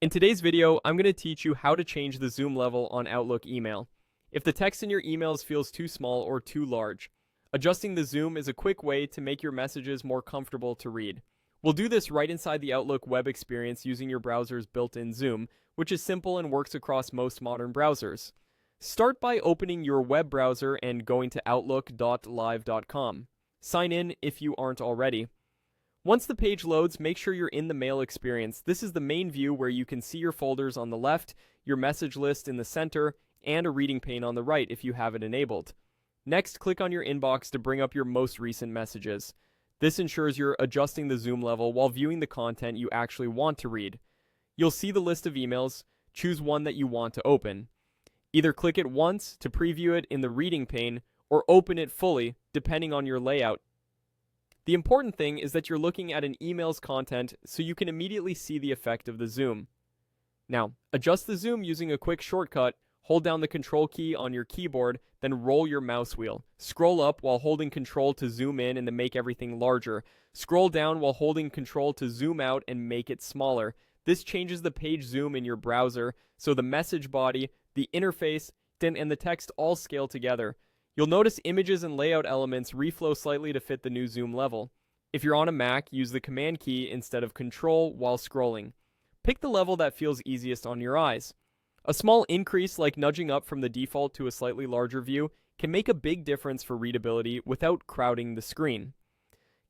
In today's video, I'm going to teach you how to change the zoom level on Outlook email. If the text in your emails feels too small or too large, adjusting the zoom is a quick way to make your messages more comfortable to read. We'll do this right inside the Outlook web experience using your browser's built-in zoom, which is simple and works across most modern browsers. Start by opening your web browser and going to outlook.live.com. Sign in if you aren't already. Once the page loads, make sure you're in the mail experience. This is the main view where you can see your folders on the left, your message list in the center, and a reading pane on the right if you have it enabled. Next, click on your inbox to bring up your most recent messages. This ensures you're adjusting the zoom level while viewing the content you actually want to read. You'll see the list of emails. Choose one that you want to open. Either click it once to preview it in the reading pane, or open it fully, depending on your layout. The important thing is that you're looking at an email's content so you can immediately see the effect of the zoom. Now, adjust the zoom using a quick shortcut. Hold down the control key on your keyboard, then roll your mouse wheel. Scroll up while holding control to zoom in and to make everything larger. Scroll down while holding control to zoom out and make it smaller. This changes the page zoom in your browser, so the message body, the interface, and the text all scale together. You'll notice images and layout elements reflow slightly to fit the new zoom level. If you're on a Mac, use the Command key instead of Control while scrolling. Pick the level that feels easiest on your eyes. A small increase, like nudging up from the default to a slightly larger view, can make a big difference for readability without crowding the screen.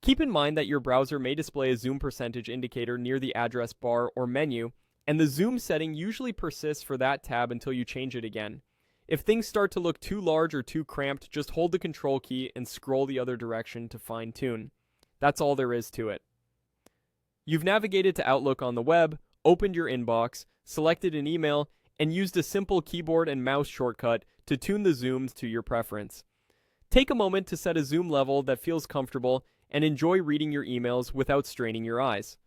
Keep in mind that your browser may display a zoom percentage indicator near the address bar or menu, and the zoom setting usually persists for that tab until you change it again. If things start to look too large or too cramped, just hold the control key and scroll the other direction to fine-tune. That's all there is to it. You've navigated to Outlook on the web, opened your inbox, selected an email, and used a simple keyboard and mouse shortcut to tune the zooms to your preference. Take a moment to set a zoom level that feels comfortable and enjoy reading your emails without straining your eyes.